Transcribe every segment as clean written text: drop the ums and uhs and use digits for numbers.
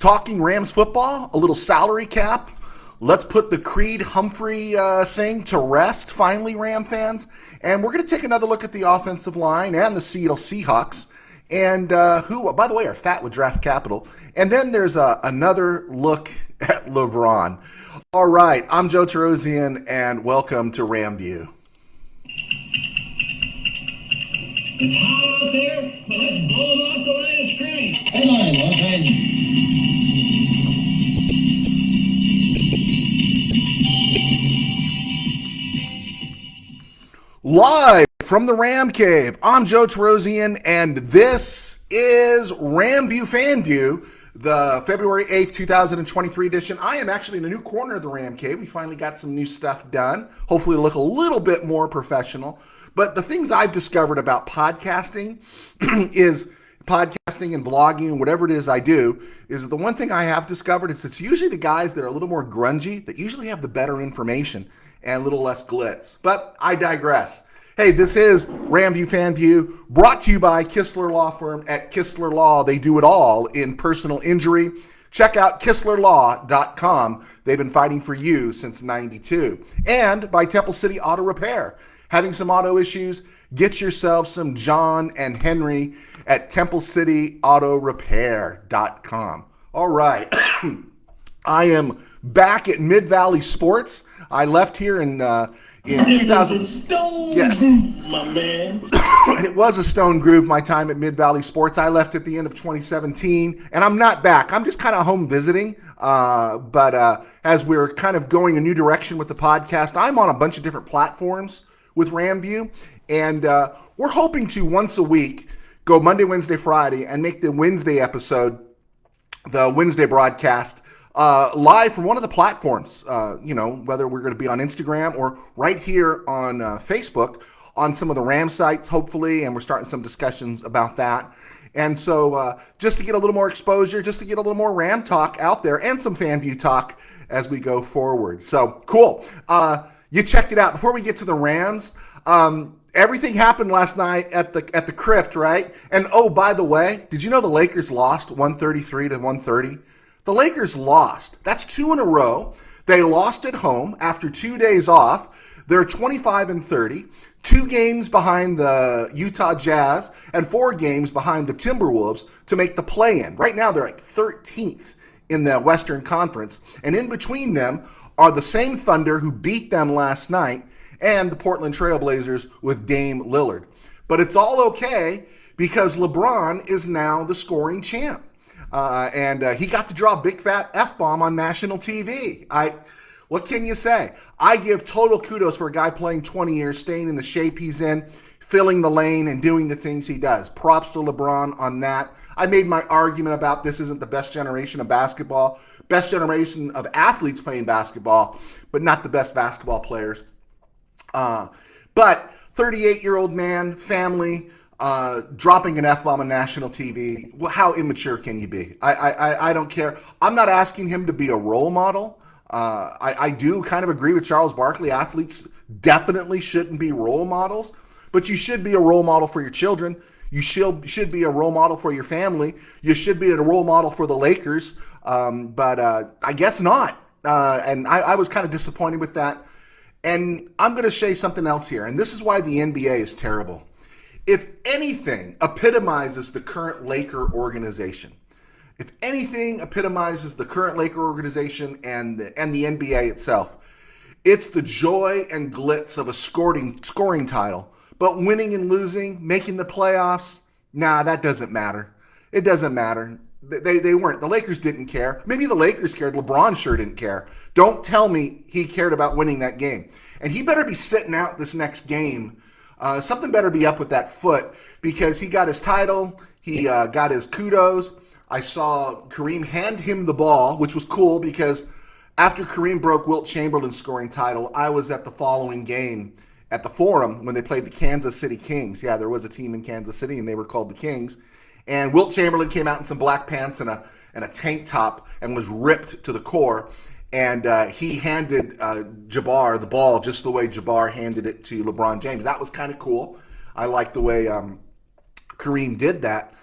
talking Rams football, a little salary cap. Let's put the Creed Humphrey thing to rest, finally, Ram fans. And we're going to take another look at the offensive line and the Seattle Seahawks, and who, by the way, are fat with draft capital. And then there's another look at LeBron. All right, I'm Joe Tarosian, and welcome to RamView. It's hot out there, but let's blow them off the line of scrimmage. Headline, Los Angeles. Live from the Ram Cave, I'm Joe Tarosian, and this is RamView FanView, the February 8th, 2023 edition. I am actually in a new corner of the Ram Cave. We finally got some new stuff done. Hopefully it'll look a little bit more professional. But the things I've discovered about podcasting is podcasting and vlogging and whatever it is I do, is the one thing I have discovered is it's usually the guys that are a little more grungy that usually have the better information and a little less glitz. But I digress. Hey, this is RamView FanView, brought to you by Kistler Law Firm at Kistler Law. They do it all in personal injury. Check out KistlerLaw.com. They've been fighting for you since '92. And by Temple City Auto Repair. Having some auto issues? Get yourself some John and Henry at TempleCityAutoRepair.com. All right. I am back at Mid-Valley Sports. I left here in 2000. Yes, my man. It was a stone groove, my time at Mid-Valley Sports. I left at the end of 2017, and I'm not back. I'm just kind of home visiting. But as we're kind of going a new direction with the podcast, I'm on a bunch of different platforms with RamView, and we're hoping to once a week go Monday, Wednesday, Friday, and make the Wednesday episode, the Wednesday broadcast, live from one of the platforms, whether we're going to be on Instagram or right here on Facebook on some of the Ram sites, hopefully, and we're starting some discussions about that. And so just to get a little more exposure, just to get a little more Ram talk out there and some FanView talk as we go forward. So cool. You checked it out. Before we get to the Rams, everything happened last night at the Crypt, right? And oh, by the way, did you know the Lakers lost 133 to 130? The Lakers lost. That's 2 in a row. They lost at home after 2 days off. They're 25-30, 2 games behind the Utah Jazz and 4 games behind the Timberwolves to make the play-in. Right now, they're like 13th in the Western Conference, and in between them are the same Thunder who beat them last night and the Portland Trailblazers with Dame Lillard. But it's all okay because LeBron is now the scoring champ. And he got to draw a big fat F-bomb on national TV. What can you say? I give total kudos for a guy playing 20 years, staying in the shape he's in, filling the lane and doing the things he does. Props to LeBron on that. I made my argument about this isn't the best generation of basketball, best generation of athletes playing basketball, but not the best basketball players. But 38-year-old man, family, dropping an F-bomb on national TV. Well, how immature can you be? I don't care. I'm not asking him to be a role model. I do kind of agree with Charles Barkley. Athletes definitely shouldn't be role models, but you should be a role model for your children. You should be a role model for your family. You should be a role model for the Lakers, but I guess not. And I was kind of disappointed with that. And I'm going to say something else here, and this is why the NBA is terrible. If anything epitomizes the current Laker organization, and the NBA itself, it's the joy and glitz of a scoring title. But winning and losing, making the playoffs, that doesn't matter. It doesn't matter. They weren't. The Lakers didn't care. Maybe the Lakers cared. LeBron sure didn't care. Don't tell me he cared about winning that game. And he better be sitting out this next game. Something better be up with that foot because he got his title. He got his kudos. I saw Kareem hand him the ball, which was cool because after Kareem broke Wilt Chamberlain's scoring title, I was at the following game at the Forum when they played the Kansas City Kings. Yeah, there was a team in Kansas City, and they were called the Kings. And Wilt Chamberlain came out in some black pants and a tank top and was ripped to the core. And he handed Jabbar the ball just the way Jabbar handed it to LeBron James. That was kind of cool. I liked the way Kareem did that.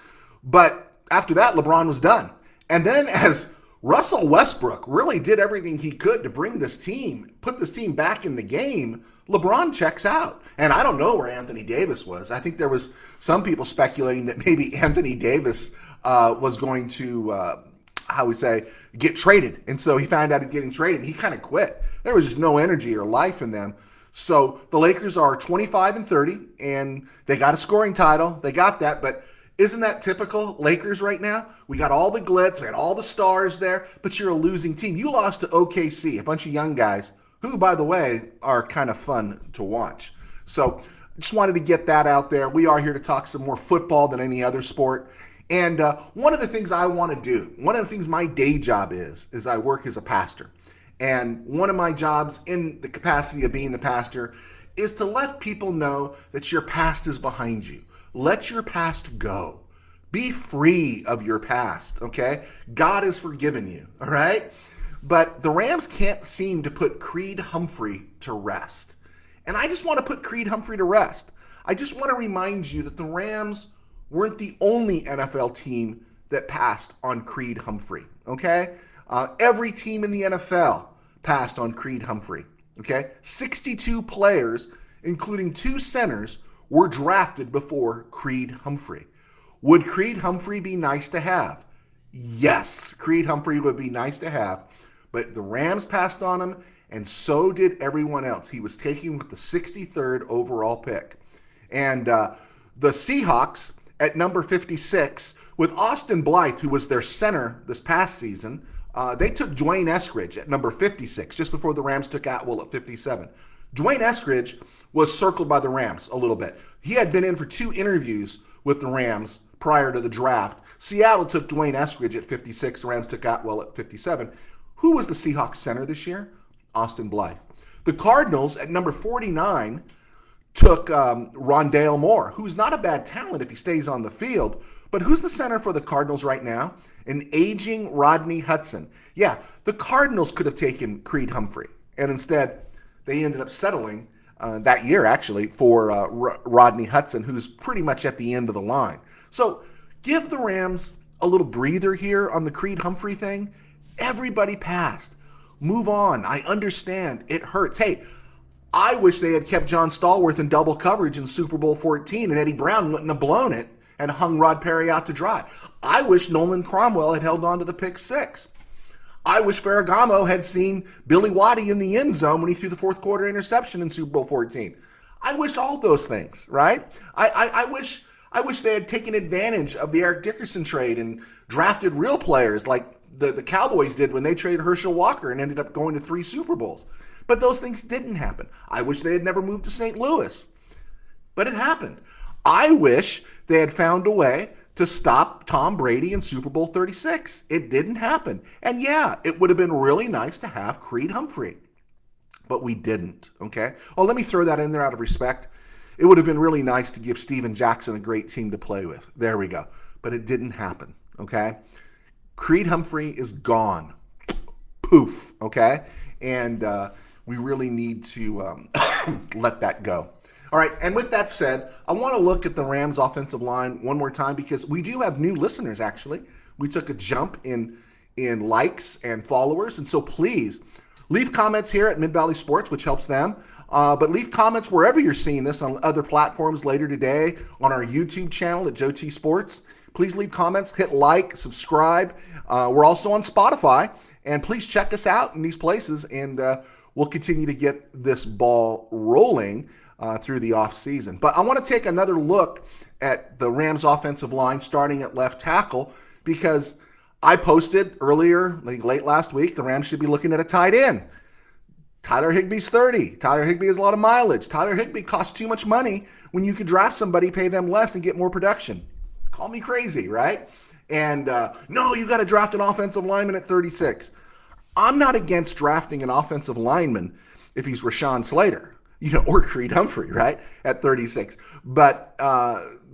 But after that, LeBron was done. And then as Russell Westbrook really did everything he could to bring this team, put this team back in the game, LeBron checks out. And I don't know where Anthony Davis was. I think there was some people speculating that maybe Anthony Davis was going to, get traded. And so he found out he's getting traded. He kind of quit. There was just no energy or life in them. So the Lakers are 25-30, and they got a scoring title. They got that, but isn't that typical Lakers right now? We got all the glitz, we got all the stars there, but you're a losing team. You lost to OKC, a bunch of young guys who, by the way, are kind of fun to watch. So just wanted to get that out there. We are here to talk some more football than any other sport. And one of the things I want to do, one of the things my day job is I work as a pastor. And one of my jobs in the capacity of being the pastor is to let people know that your past is behind you. Let your past go. Be free of your past, okay? God has forgiven you, all right? But the Rams can't seem to put Creed Humphrey to rest. And I just want to put Creed Humphrey to rest. I just want to remind you that the Rams weren't the only NFL team that passed on Creed Humphrey, okay? Every team in the NFL passed on Creed Humphrey, okay? 62 players, including 2 centers, were drafted before Creed Humphrey. Would Creed Humphrey be nice to have? Yes, Creed Humphrey would be nice to have, but the Rams passed on him, and so did everyone else. He was taken with the 63rd overall pick. And the Seahawks at number 56, with Austin Blythe, who was their center this past season, they took Dwayne Eskridge at number 56, just before the Rams took Atwell at 57. Dwayne Eskridge was circled by the Rams a little bit. He had been in for 2 interviews with the Rams prior to the draft. Seattle took Dwayne Eskridge at 56. The Rams took Atwell at 57. Who was the Seahawks center this year? Austin Blythe. The Cardinals at number 49 took Rondale Moore, who's not a bad talent if he stays on the field. But who's the center for the Cardinals right now? An aging Rodney Hudson. Yeah, the Cardinals could have taken Creed Humphrey, and instead they ended up settling that year, actually, for Rodney Hudson, who's pretty much at the end of the line. So give the Rams a little breather here on the Creed Humphrey thing. Everybody passed. Move on. I understand. It hurts. Hey, I wish they had kept John Stallworth in double coverage in Super Bowl 14 and Eddie Brown wouldn't have blown it and hung Rod Perry out to dry. I wish Nolan Cromwell had held on to the pick 6. I wish Ferragamo had seen Billy Waddy in the end zone when he threw the fourth quarter interception in Super Bowl 14. I wish all those things, right? I wish they had taken advantage of the Eric Dickerson trade and drafted real players like the Cowboys did when they traded Herschel Walker and ended up going to 3 Super Bowls. But those things didn't happen. I wish they had never moved to St. Louis. But it happened. I wish they had found a way to stop Tom Brady in Super Bowl 36. It didn't happen. And yeah, it would have been really nice to have Creed Humphrey. But we didn't, okay? Oh, let me throw that in there out of respect. It would have been really nice to give Steven Jackson a great team to play with. There we go. But it didn't happen, okay? Creed Humphrey is gone. Poof, okay? And we really need to let that go. All right, and with that said, I want to look at the Rams offensive line one more time because we do have new listeners, actually. We took a jump in likes and followers, and so please leave comments here at Mid-Valley Sports, which helps them. But leave comments wherever you're seeing this on other platforms later today, on our YouTube channel at Joe T Sports. Please leave comments, hit like, subscribe. We're also on Spotify, and please check us out in these places, and we'll continue to get this ball rolling through the offseason. But I want to take another look at the Rams offensive line starting at left tackle because I posted earlier, like late last week, the Rams should be looking at a tight end. Tyler Higbee's 30. Tyler Higbee has a lot of mileage. Tyler Higbee costs too much money when you could draft somebody, pay them less, and get more production. Call me crazy, right? And no, you got to draft an offensive lineman at 36. I'm not against drafting an offensive lineman if he's Rashawn Slater, or Creed Humphrey, right, at 36. But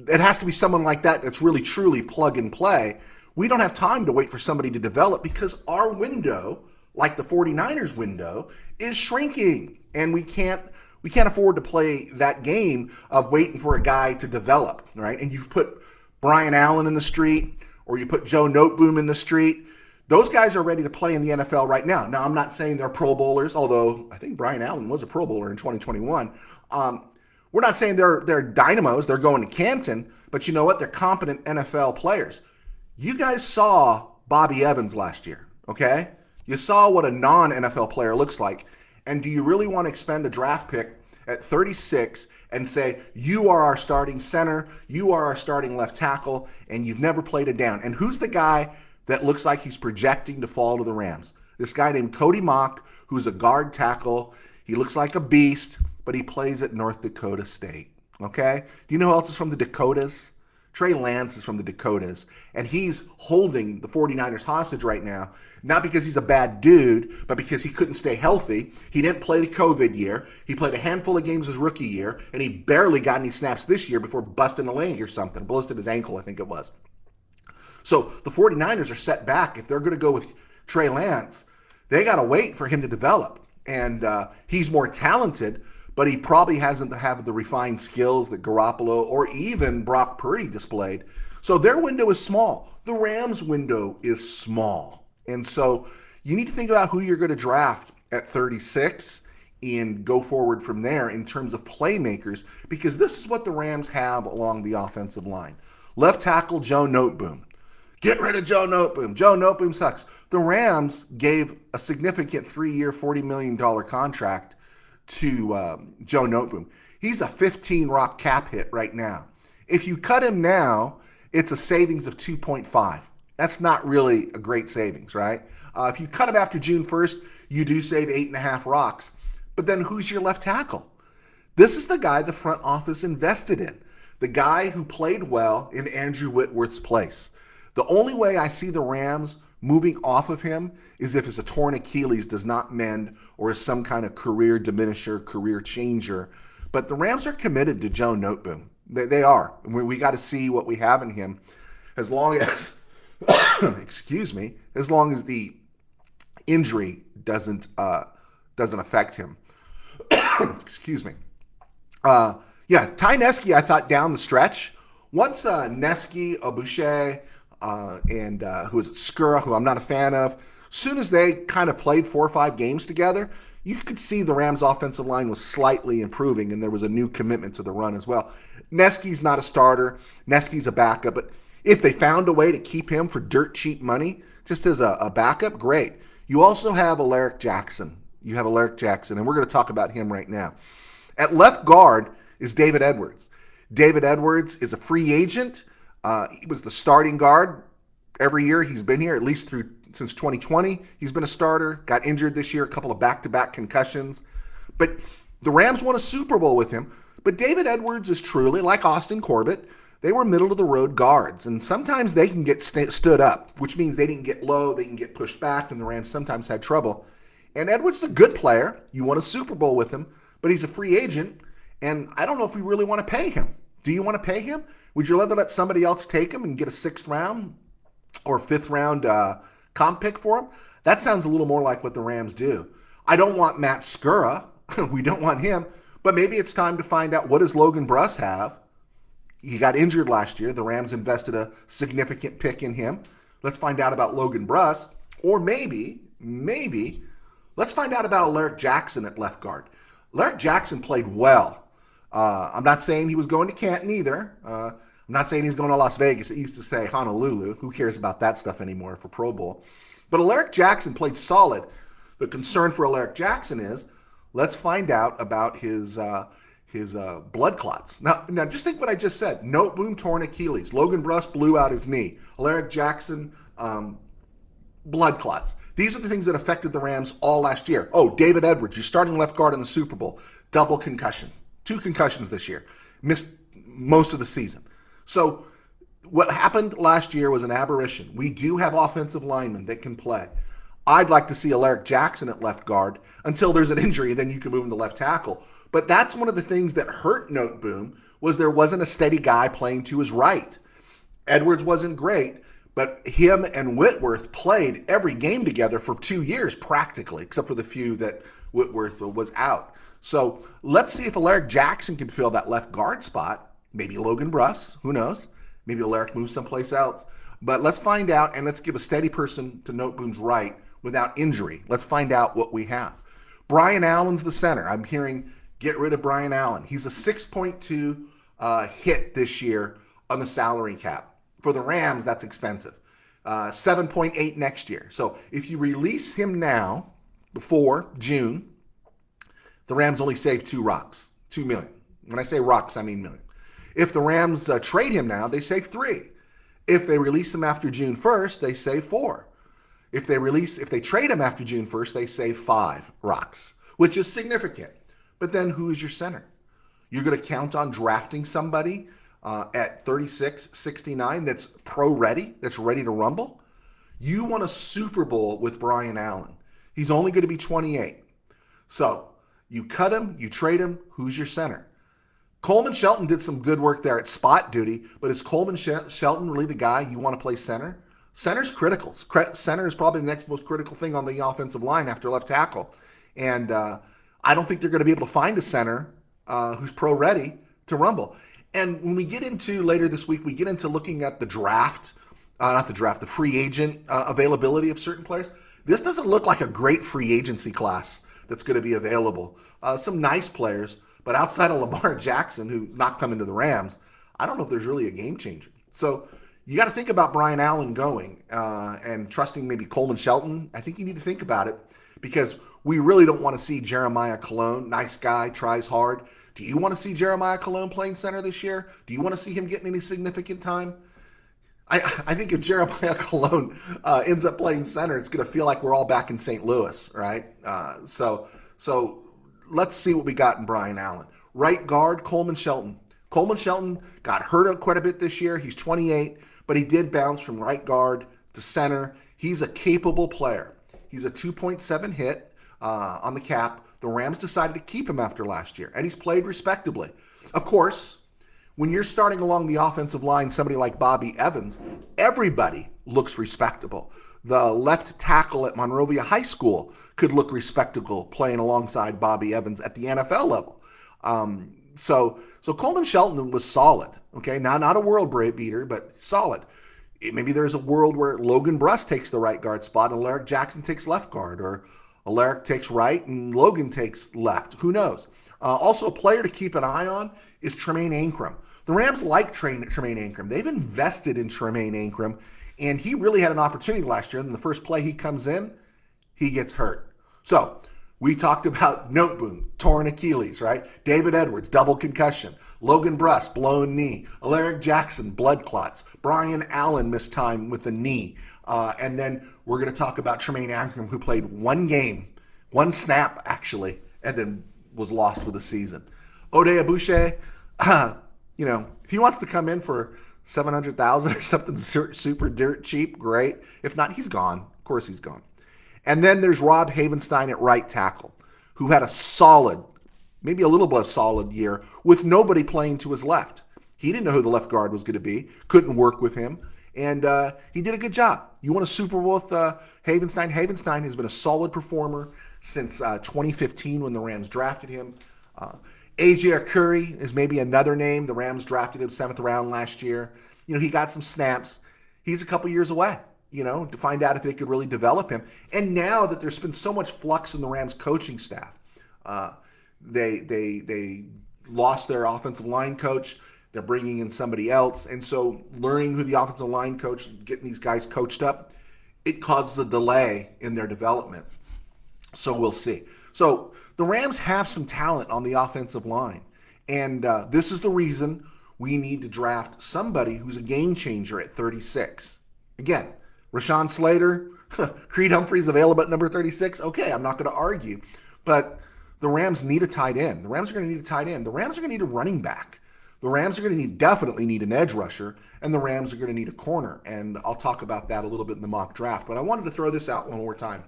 it has to be someone like that that's really, truly plug and play. We don't have time to wait for somebody to develop because our window, like the 49ers window, is shrinking. And we can't afford to play that game of waiting for a guy to develop, right? And you've put Brian Allen in the street, or you put Joe Noteboom in the street. Those guys are ready to play in the NFL right now. Now, I'm not saying they're Pro Bowlers, although I think Brian Allen was a Pro Bowler in 2021. We're not saying they're dynamos. They're going to Canton, but you know what? They're competent NFL players. You guys saw Bobby Evans last year, okay? You saw what a non-NFL player looks like. And do you really want to expend a draft pick at 36 and say, you are our starting center, you are our starting left tackle, and you've never played it down? And who's the guy that looks like he's projecting to fall to the Rams? This guy named Cody Mock, who's a guard tackle. He looks like a beast, but he plays at North Dakota State, okay? Do you know who else is from the Dakotas? Trey Lance is from the Dakotas, and he's holding the 49ers hostage right now, not because he's a bad dude, but because he couldn't stay healthy. He didn't play the COVID year. He played a handful of games his rookie year, and he barely got any snaps this year before busting a leg or something, busted his ankle, I think it was. So the 49ers are set back. If they're going to go with Trey Lance, they got to wait for him to develop, and he's more talented, but he probably hasn't had the refined skills that Garoppolo or even Brock Purdy displayed. So their window is small. The Rams' window is small. And so you need to think about who you're going to draft at 36 and go forward from there in terms of playmakers, because this is what the Rams have along the offensive line. Left tackle, Joe Noteboom. Get rid of Joe Noteboom. Joe Noteboom sucks. The Rams gave a significant 3-year, $40 million contract to Joe Noteboom. He's a 15 rock cap hit right now. If you cut him now, it's a savings of 2.5. That's not really a great savings, right? If you cut him after June 1st, you do save 8.5 rocks. But then who's your left tackle? This is the guy the front office invested in. The guy who played well in Andrew Whitworth's place. The only way I see the Rams moving off of him is if it's a torn Achilles does not mend or is some kind of career diminisher, career changer. But the Rams are committed to Joe Noteboom. They are. We got to see what we have in him as long as, excuse me, as long as the injury doesn't affect him. Excuse me. Ty Neski, I thought down the stretch. Once Neski, Obouche, and who is it, Skura, who I'm not a fan of, as soon as they kind of played 4 or 5 games together, you could see the Rams' offensive line was slightly improving, and there was a new commitment to the run as well. Neski's not a starter. Neski's a backup, but if they found a way to keep him for dirt cheap money, just as a backup, great. You also have Alaric Jackson. You have Alaric Jackson, and we're going to talk about him right now. At left guard is David Edwards. David Edwards is a free agent. He was the starting guard every year he's been here, at least since 2020. He's been a starter, got injured this year, a couple of back-to-back concussions. But the Rams won a Super Bowl with him. But David Edwards is truly, like Austin Corbett, they were middle-of-the-road guards. And sometimes they can get stood up, which means they didn't get low, they can get pushed back, and the Rams sometimes had trouble. And Edwards is a good player. You won a Super Bowl with him, but he's a free agent, and I don't know if we really want to pay him. Do you want to pay him? Would you rather let somebody else take him and get a 6th round or 5th round comp pick for him? That sounds a little more like what the Rams do. I don't want Matt Skura. We don't want him. But maybe it's time to find out, what does Logan Bruss have? He got injured last year. The Rams invested a significant pick in him. Let's find out about Logan Bruss. Or maybe, let's find out about Alaric Jackson at left guard. Alaric Jackson played well. I'm not saying he was going to Canton either. I'm not saying he's going to Las Vegas. It used to say Honolulu. Who cares about that stuff anymore for Pro Bowl? But Alaric Jackson played solid. The concern for Alaric Jackson is, let's find out about his blood clots. Now, just think what I just said. Noteboom torn Achilles. Logan Bruss blew out his knee. Alaric Jackson, blood clots. These are the things that affected the Rams all last year. Oh, David Edwards, you're starting left guard in the Super Bowl. Double concussion. 2 concussions this year. Missed most of the season. So what happened last year was an aberration. We do have offensive linemen that can play. I'd like to see Alaric Jackson at left guard until there's an injury, then you can move him to left tackle. But that's one of the things that hurt Noteboom, was there wasn't a steady guy playing to his right. Edwards wasn't great, but him and Whitworth played every game together for 2 years practically, except for the few that Whitworth was out. So let's see if Alaric Jackson can fill that left guard spot. Maybe Logan Bruss, who knows? Maybe Alaric moves someplace else. But let's find out, and let's give a steady person to Noteboom's right without injury. Let's find out what we have. Brian Allen's the center. I'm hearing get rid of Brian Allen. He's a 6.2 hit this year on the salary cap. For the Rams, that's expensive. 7.8 next year. So if you release him now, before June, the Rams only save $2 million. When I say rocks, I mean million. If the Rams trade him now, they save $3 million. If they release him after June 1st, they save $4 million. If they trade him after June 1st, they save $5 million, which is significant. But then who is your center? You're going to count on drafting somebody at 36, 69 that's pro-ready, that's ready to rumble? You want a Super Bowl with Brian Allen. He's only going to be 28. So you cut him, you trade him, who's your center? Coleman Shelton did some good work there at spot duty, but is Coleman Shelton really the guy you want to play center? Center's critical. Center is probably the next most critical thing on the offensive line after left tackle. And I don't think they're going to be able to find a center who's pro-ready to rumble. And when we get into later this week, we get into looking at the draft, the free agent availability of certain players. This doesn't look like a great free agency class that's going to be available. Some nice players, but outside of Lamar Jackson, who's not coming to the Rams, I don't know if there's really a game changer. So you got to think about Brian Allen going and trusting maybe Coleman Shelton. I think you need to think about it because we really don't want to see Jeremiah Colon, nice guy, tries hard. Do you want to see Jeremiah Colon playing center this year? Do you want to see him getting any significant time? I think if Jeremiah Colon ends up playing center, it's going to feel like we're all back in St. Louis, right? So let's see what we got in Brian Allen. Right guard, Coleman Shelton. Coleman Shelton got hurt quite a bit this year. He's 28, but he did bounce from right guard to center. He's a capable player. He's a 2.7 hit on the cap. The Rams decided to keep him after last year, and he's played respectably. Of course, when you're starting along the offensive line, somebody like Bobby Evans, everybody looks respectable. The left tackle at Monrovia High School could look respectable playing alongside Bobby Evans at the NFL level. So Coleman Shelton was solid. Okay, now not a world beater, but solid. Maybe there's a world where Logan Bruss takes the right guard spot and Alaric Jackson takes left guard, or Alaric takes right and Logan takes left. Who knows? Also, a player to keep an eye on is Tremaine Ankrum. The Rams like Tremaine Ankrum. They've invested in Tremaine Ankrum, and he really had an opportunity last year. And the first play he comes in, he gets hurt. So we talked about Noteboom, torn Achilles, right? David Edwards, double concussion. Logan Bruss, blown knee. Alaric Jackson, blood clots. Brian Allen missed time with a knee. And then we're going to talk about Tremaine Ankrum, who played one game, one snap actually, and then was lost for the season. Ode Abuche, if he wants to come in for $700,000 or something super dirt cheap, great. If not, he's gone. Of course he's gone. And then there's Rob Havenstein at right tackle, who had a solid, maybe a little bit of solid year with nobody playing to his left. He didn't know who the left guard was going to be, couldn't work with him, and he did a good job. You want a Super Bowl with Havenstein? Havenstein has been a solid performer since 2015 when the Rams drafted him. AJ Curry is maybe another name. The Rams drafted him 7th round last year. He got some snaps. He's a couple years away, to find out if they could really develop him. And now that there's been so much flux in the Rams coaching staff, they lost their offensive line coach. They're bringing in somebody else. And so learning who the offensive line coach, getting these guys coached up, it causes a delay in their development. So we'll see. So the Rams have some talent on the offensive line. And this is the reason we need to draft somebody who's a game changer at 36. Again, Rashawn Slater, Creed Humphrey's available at number 36. Okay, I'm not going to argue. But the Rams need a tight end. The Rams are going to need a tight end. The Rams are going to need a running back. The Rams are going to definitely need an edge rusher. And the Rams are going to need a corner. And I'll talk about that a little bit in the mock draft. But I wanted to throw this out one more time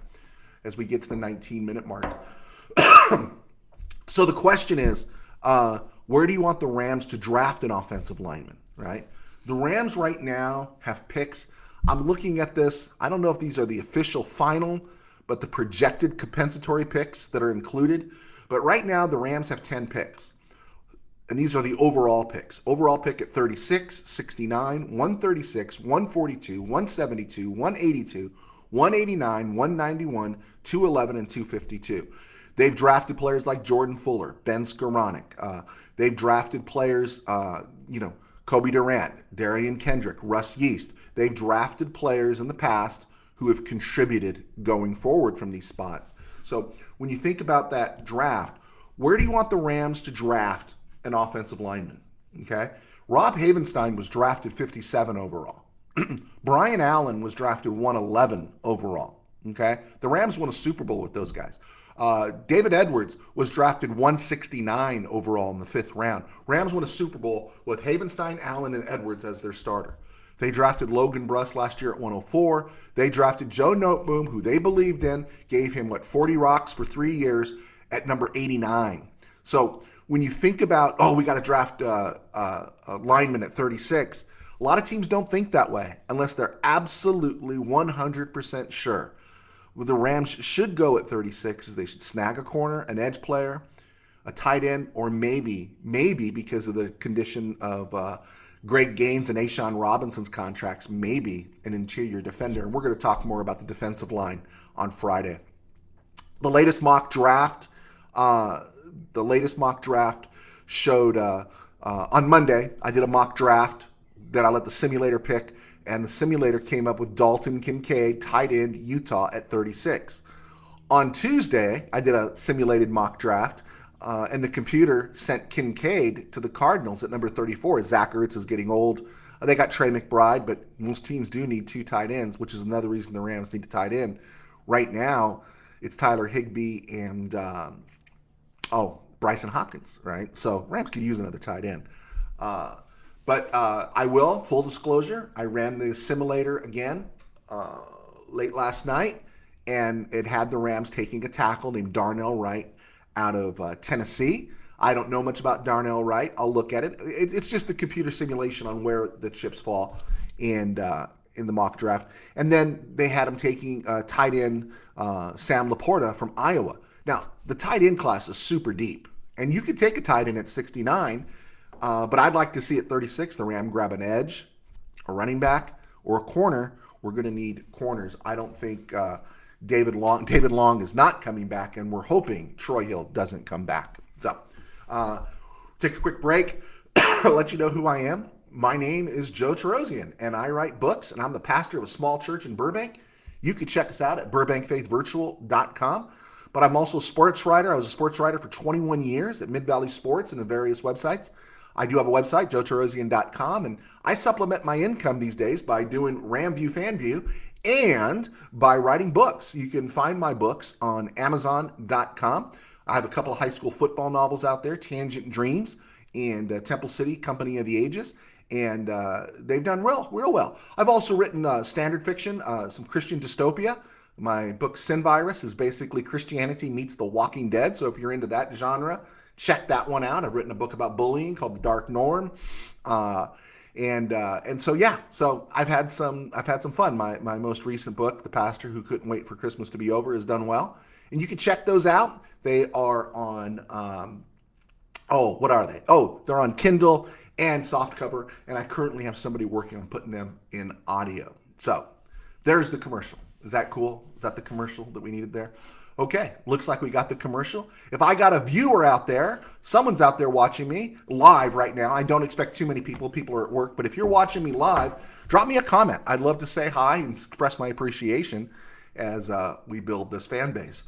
as we get to the 19-minute mark. So the question is, where do you want the Rams to draft an offensive lineman, right? The Rams right now have picks. I'm looking at this. I don't know if these are the official final, but the projected compensatory picks that are included. But right now, the Rams have 10 picks. And these are the overall picks. Overall pick at 36, 69, 136, 142, 172, 182, 189, 191, 211, and 252. They've drafted players like Jordan Fuller, Ben Skoranek. They've drafted players, Kobe Durant, Darian Kendrick, Russ Yeast. They've drafted players in the past who have contributed going forward from these spots. So when you think about that draft, where do you want the Rams to draft an offensive lineman? Okay. Rob Havenstein was drafted 57 overall. Brian Allen was drafted 111 overall. Okay. The Rams won a Super Bowl with those guys. David Edwards was drafted 169 overall in the 5th round. Rams won a Super Bowl with Havenstein, Allen, and Edwards as their starter. They drafted Logan Bruss last year at 104. They drafted Joe Noteboom, who they believed in, gave him, 40 rocks for 3 years at number 89. So when you think about, we got to draft a lineman at 36, a lot of teams don't think that way unless they're absolutely 100% sure. What the Rams should go at 36 is they should snag a corner, an edge player, a tight end, or maybe because of the condition of Greg Gaines and Ashawn Robinson's contracts, maybe an interior defender. And we're going to talk more about the defensive line on Friday. The latest mock draft showed on Monday. I did a mock draft that I let the simulator pick, and the simulator came up with Dalton Kincaid, tight end, Utah at 36. On Tuesday, I did a simulated mock draft, and the computer sent Kincaid to the Cardinals at number 34. Zach Ertz is getting old. They got Trey McBride, but most teams do need 2 tight ends, which is another reason the Rams need a tight end. Right now, it's Tyler Higbee and Bryson Hopkins, right? So Rams could use another tight end. But I will, full disclosure, I ran the simulator again late last night, and it had the Rams taking a tackle named Darnell Wright out of Tennessee. I don't know much about Darnell Wright. I'll look at it. It's just the computer simulation on where the chips fall in the mock draft. And then they had him taking tight end Sam Laporta from Iowa. Now, the tight end class is super deep, and you could take a tight end at 69, but I'd like to see at 36 the Ram grab an edge, a running back, or a corner. We're going to need corners. I don't think David Long is not coming back, and we're hoping Troy Hill doesn't come back. So take a quick break. I'll let you know who I am. My name is Joe Tarosian, and I write books, and I'm the pastor of a small church in Burbank. You can check us out at burbankfaithvirtual.com. But I'm also a sports writer. I was a sports writer for 21 years at Mid-Valley Sports and at various websites. I do have a website, joetarosian.com, and I supplement my income these days by doing RamView, FanView, and by writing books. You can find my books on Amazon.com. I have a couple of high school football novels out there, Tangent Dreams and Temple City, Company of the Ages, and they've done real well. I've also written standard fiction, some Christian dystopia. My book, Sin Virus, is basically Christianity meets The Walking Dead. So if you're into that genre, check that one out. I've written a book about bullying called The Dark Norm. So I've had some fun. My most recent book, The Pastor Who Couldn't Wait for Christmas to Be Over, has done well. And you can check those out. They are on, what are they? Oh, they're on Kindle and softcover. And I currently have somebody working on putting them in audio. So there's the commercial. Is that cool? Is that the commercial that we needed there? Okay, looks like we got the commercial. If I got a viewer out there, someone's out there watching me live right now. I don't expect too many people. People are at work. But if you're watching me live, drop me a comment. I'd love to say hi and express my appreciation as we build this fan base.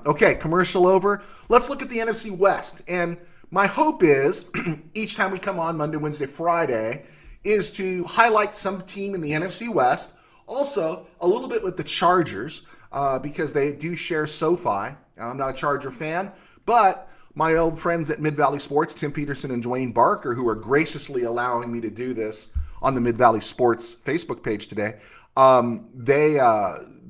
Okay, commercial over. Let's look at the NFC West. And my hope is each time we come on Monday, Wednesday, Friday is to highlight some team in the NFC West. Also, a little bit with the Chargers because they do share SoFi. I'm not a Charger fan, but my old friends at Mid-Valley Sports, Tim Peterson and Dwayne Barker, who are graciously allowing me to do this on the Mid-Valley Sports Facebook page today,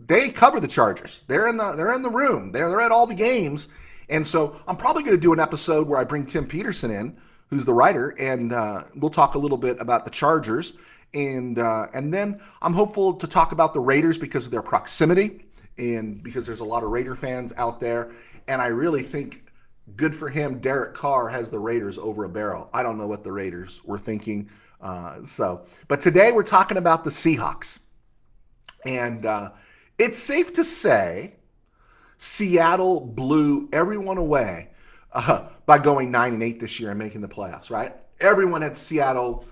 they cover the Chargers. They're in the room. They're at all the games, and so I'm probably going to do an episode where I bring Tim Peterson in, who's the writer, and we'll talk a little bit about the Chargers. And then I'm hopeful to talk about the Raiders because of their proximity and because there's a lot of Raider fans out there. And I really think Good for him. Derek Carr has the Raiders over a barrel. I don't know what the Raiders were thinking. But today we're talking about the Seahawks. And it's safe to say Seattle blew everyone away by going 9-8 this year and making the playoffs, right? Everyone had Seattle,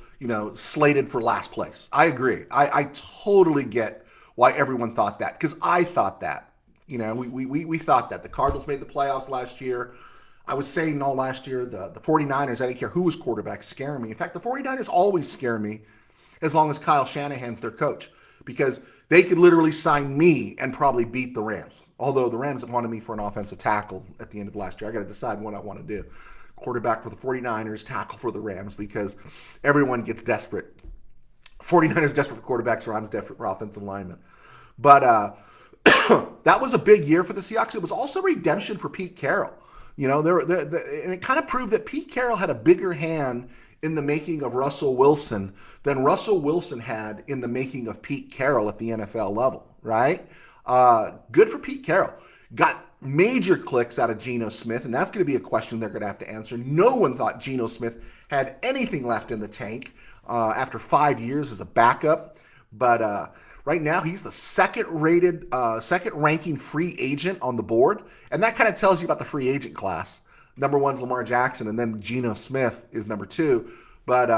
slated for last place. I agree. I totally get why everyone thought that, because I thought that. We thought that. The Cardinals made the playoffs last year. I was saying all last year, the 49ers, I didn't care who was quarterback, scare me. In fact, the 49ers always scare me as long as Kyle Shanahan's their coach, because they could literally sign me and probably beat the Rams. Although the Rams wanted me for an offensive tackle at the end of last year. I got to decide what I want to do. Quarterback for the 49ers, tackle for the Rams, because everyone gets desperate. 49ers desperate for quarterbacks, Rams desperate for offensive linemen. But that was a big year for the Seahawks. It was also redemption for Pete Carroll. And it kind of proved that Pete Carroll had a bigger hand in the making of Russell Wilson than Russell Wilson had in the making of Pete Carroll at the NFL level, right? Good for Pete Carroll. Got major clicks out of Geno Smith, and that's going to be a question they're going to have to answer. No one thought Geno Smith had anything left in the tank after 5 years as a backup. But right now, he's the second-ranking free agent on the board, and that kind of tells you about the free agent class. Number one's Lamar Jackson, and then Geno Smith is number two. But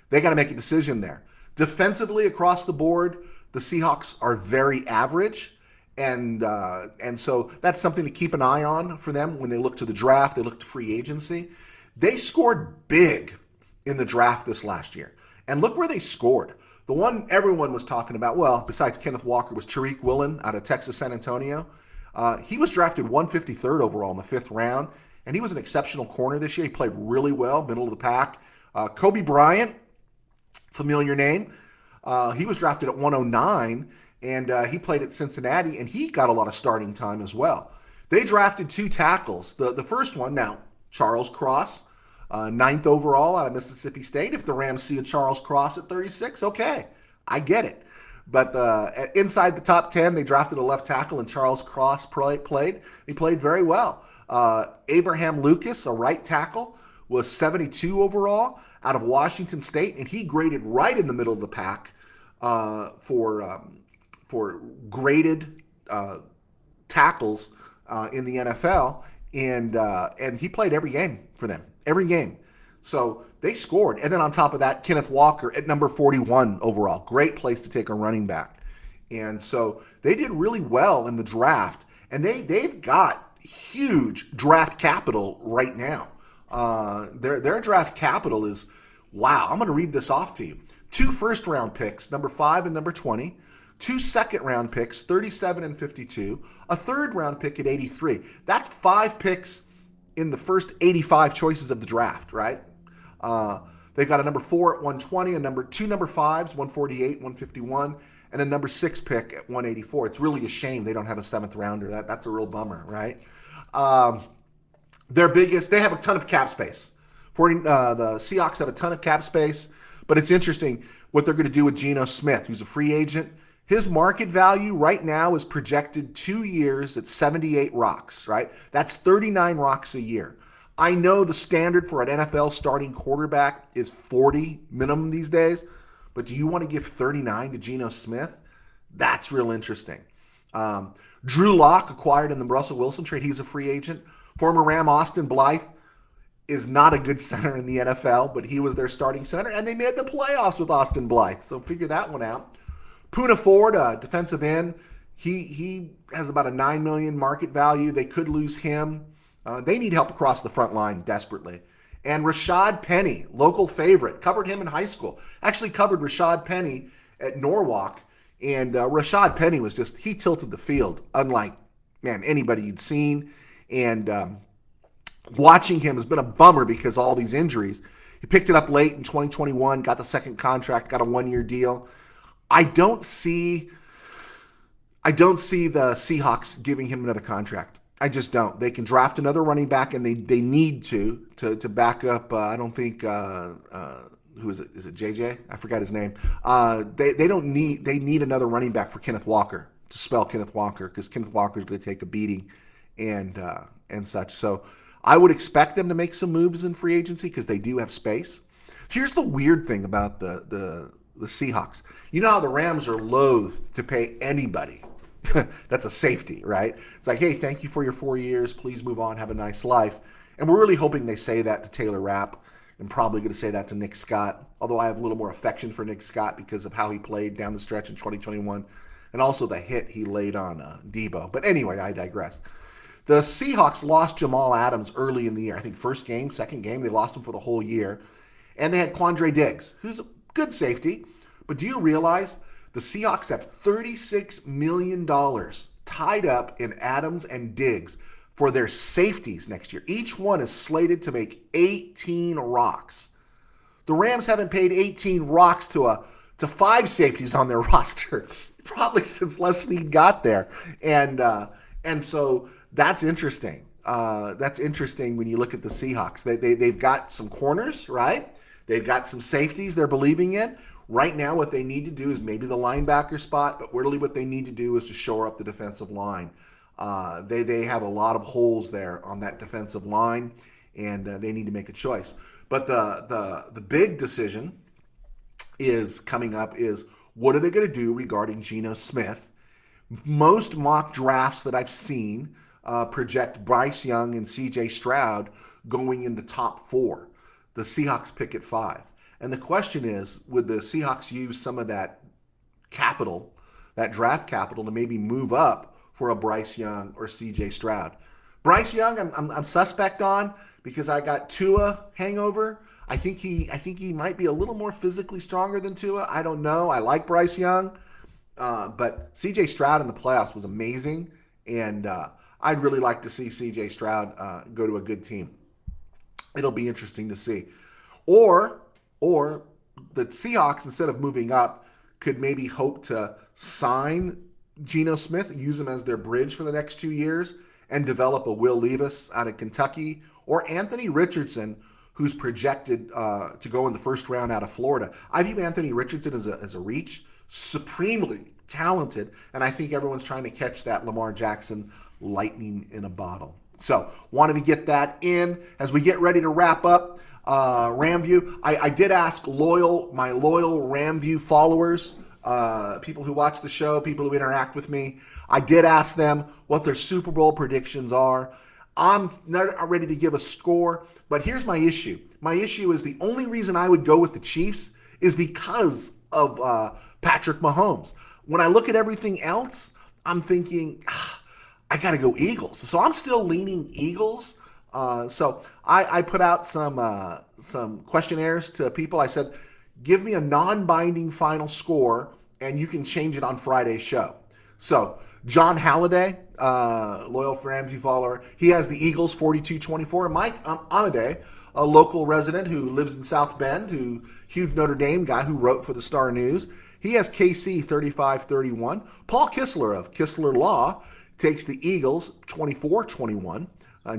they got to make a decision there. Defensively, across the board, the Seahawks are very average, and so that's something to keep an eye on for them when they look to the draft. They look to free agency. They scored big in the draft this last year, and look where they scored. The one everyone was talking about, well, besides Kenneth Walker, was Tariq Woolen out of Texas San Antonio. He was drafted 153rd overall in the 5th round, and he was an exceptional corner this year. He played really well, middle of the pack. Kobe Bryant, familiar name. He was drafted at 109, and he played at Cincinnati, and he got a lot of starting time as well. They drafted 2 tackles. The first one, now, Charles Cross, 9th overall out of Mississippi State. If the Rams see a Charles Cross at 36, okay, I get it. But inside the top 10, they drafted a left tackle, and Charles Cross played. He played very well. Abraham Lucas, a right tackle, was 72 overall out of Washington State, and he graded right in the middle of the pack for graded tackles in the NFL, and he played every game for them. Every game. So they scored. And then on top of that, Kenneth Walker at number 41 overall. Great place to take a running back. And so they did really well in the draft. And they've got huge draft capital right now. Their draft capital is, wow, I'm going to read this off to you. 2 first-round picks, number 5 and number 20. 2 second-round picks, 37 and 52. A third-round pick at 83. That's 5 picks in the first 85 choices of the draft, right? They've got a number 4 at 120, a number 2 number 5s, 148, 151, and a number 6 pick at 184. It's really a shame they don't have a 7th rounder. That's a real bummer, right? They have a ton of cap space. The Seahawks have a ton of cap space, but it's interesting what they're going to do with Geno Smith, who's a free agent. His market value right now is projected 2 years at 78 rocks, right? That's 39 rocks a year. I know the standard for an NFL starting quarterback is 40 minimum these days, but do you want to give 39 to Geno Smith? That's real interesting. Drew Lock acquired in the Russell Wilson trade. He's a free agent. Former Ram Austin Blythe is not a good center in the NFL, but he was their starting center, and they made the playoffs with Austin Blythe, so figure that one out. Poona Ford, a defensive end, he has about a $9 million market value. They could lose him. They need help across the front line desperately. And Rashad Penny, local favorite, covered him in high school. Actually covered Rashad Penny at Norwalk. And Rashad Penny was he tilted the field, unlike, anybody you'd seen. And watching him has been a bummer because of all these injuries. He picked it up late in 2021, got the second contract, got a 1-year deal. I don't see the Seahawks giving him another contract. I just don't. They can draft another running back, and they need to back up. I don't think who is it? Is it JJ? I forgot his name. They need another running back for Kenneth Walker, to spell Kenneth Walker, because Kenneth Walker is going to take a beating and such. So I would expect them to make some moves in free agency because they do have space. Here's the weird thing about the Seahawks. You know how the Rams are loath to pay anybody. That's a safety, right? It's like, hey, thank you for your 4 years. Please move on. Have a nice life. And we're really hoping they say that to Taylor Rapp. I'm probably going to say that to Nick Scott, although I have a little more affection for Nick Scott because of how he played down the stretch in 2021 and also the hit he laid on Debo. But anyway, I digress. The Seahawks lost Jamal Adams early in the year. I think first game, second game, they lost him for the whole year. And they had Quandre Diggs, who's a good safety. But do you realize the Seahawks have $36 million tied up in Adams and Diggs for their safeties next year? Each one is slated to make 18 rocks. The Rams haven't paid 18 rocks to 5 safeties on their roster probably since Les Snead got there. And so that's interesting. That's interesting when you look at the Seahawks. They've got some corners, right? They've got some safeties they're believing in. Right now, what they need to do is maybe the linebacker spot, but really what they need to do is to shore up the defensive line. They have a lot of holes there on that defensive line, and they need to make a choice. But the big decision is coming up is what are they going to do regarding Geno Smith? Most mock drafts that I've seen project Bryce Young and C.J. Stroud going in the top 4. The Seahawks pick at 5. And the question is, would the Seahawks use some of that capital, that draft capital, to maybe move up for a Bryce Young or C.J. Stroud? Bryce Young, I'm suspect on because I got Tua hangover. I think he might be a little more physically stronger than Tua. I don't know. I like Bryce Young, but C.J. Stroud in the playoffs was amazing, and I'd really like to see C.J. Stroud go to a good team. It'll be interesting to see. Or the Seahawks, instead of moving up, could maybe hope to sign Geno Smith, use him as their bridge for the next 2 years, and develop a Will Levis out of Kentucky, or Anthony Richardson, who's projected to go in the first round out of Florida. I view Anthony Richardson as a reach, supremely talented, and I think everyone's trying to catch that Lamar Jackson lightning in a bottle. So wanted to get that in as we get ready to wrap up. RamView. I did ask my loyal RamView followers, people who watch the show, people who interact with me. I did ask them what their Super Bowl predictions are. I'm not ready to give a score, but here's my issue. My issue is the only reason I would go with the Chiefs is because of Patrick Mahomes. When I look at everything else, I'm thinking, I got to go Eagles. So I'm still leaning Eagles. So I put out some questionnaires to people. I said, give me a non-binding final score, and you can change it on Friday's show. So John Halliday, loyal RamView follower, he has the Eagles 42-24. Mike Amade, a local resident who lives in South Bend, huge Notre Dame guy who wrote for the Star News, he has KC 35-31. Paul Kistler of Kistler Law takes the Eagles 24-21.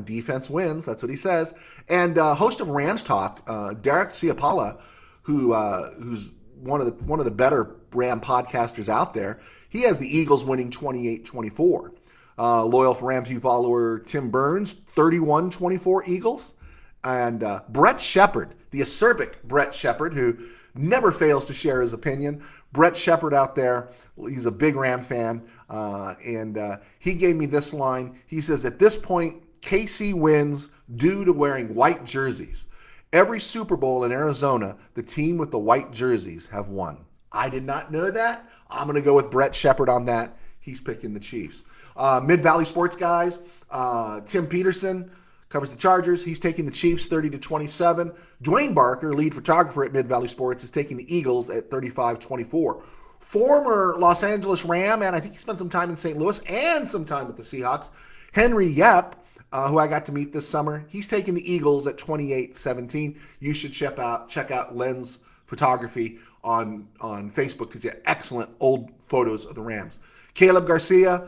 Defense wins, that's what he says. And host of Rams Talk, Derek Ciapala, who's one of the better Ram podcasters out there, he has the Eagles winning 28-24. Loyal for RamView follower Tim Burns, 31-24 Eagles. And Brett Shepard, the acerbic Brett Shepard, who never fails to share his opinion. Brett Shepard out there, he's a big Ram fan, and he gave me this line. He says, at this point, KC wins due to wearing white jerseys. Every Super Bowl in Arizona, the team with the white jerseys have won. I did not know that. I'm going to go with Brett Shepard on that. He's picking the Chiefs. Mid-Valley Sports guys, Tim Peterson covers the Chargers. He's taking the Chiefs 30-27. Dwayne Barker, lead photographer at Mid-Valley Sports, is taking the Eagles at 35-24. Former Los Angeles Ram, and I think he spent some time in St. Louis and some time with the Seahawks, Henry Yep, who I got to meet this summer, he's taking the Eagles at 28-17. You should check out Lens Photography on Facebook because he has excellent old photos of the Rams. Caleb Garcia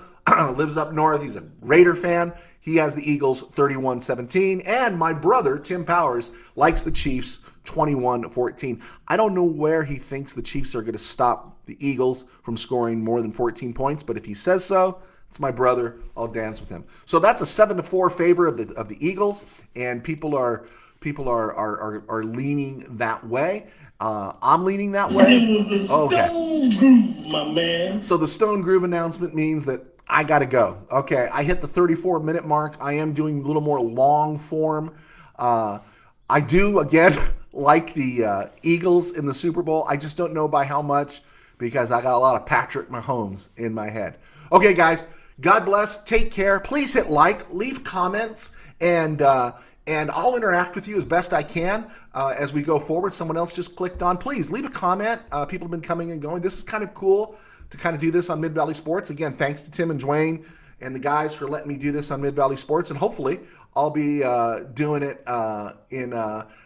lives up north. He's a Raider fan. He has the Eagles 31-17. And my brother, Tim Powers, likes the Chiefs 21-14. I don't know where he thinks the Chiefs are going to stop the Eagles from scoring more than 14 points, but if he says so, It's my brother. I'll dance with him. So that's a 7-4 favor of the Eagles, and people are leaning that way. I'm leaning that way. Okay. Stone Groove, my man. So the Stone Groove announcement means that I got to go. Okay, I hit the 34-minute mark. I am doing a little more long form. I do, again, like the Eagles in the Super Bowl. I just don't know by how much because I got a lot of Patrick Mahomes in my head. Okay, guys, God bless. Take care. Please hit like, leave comments, and I'll interact with you as best I can as we go forward. Someone else just clicked on. Please leave a comment. People have been coming and going. This is kind of cool to kind of do this on Mid-Valley Sports. Again, thanks to Tim and Dwayne and the guys for letting me do this on Mid-Valley Sports. And hopefully I'll be doing it on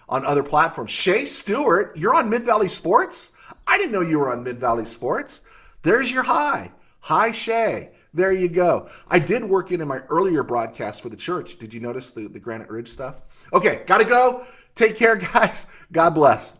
other platforms. Shay Stewart, you're on Mid-Valley Sports? I didn't know you were on Mid-Valley Sports. There's your hi. Hi, Shay. There you go. I did work in my earlier broadcast for the church. Did you notice the Granite Ridge stuff? Okay, got to go. Take care, guys. God bless.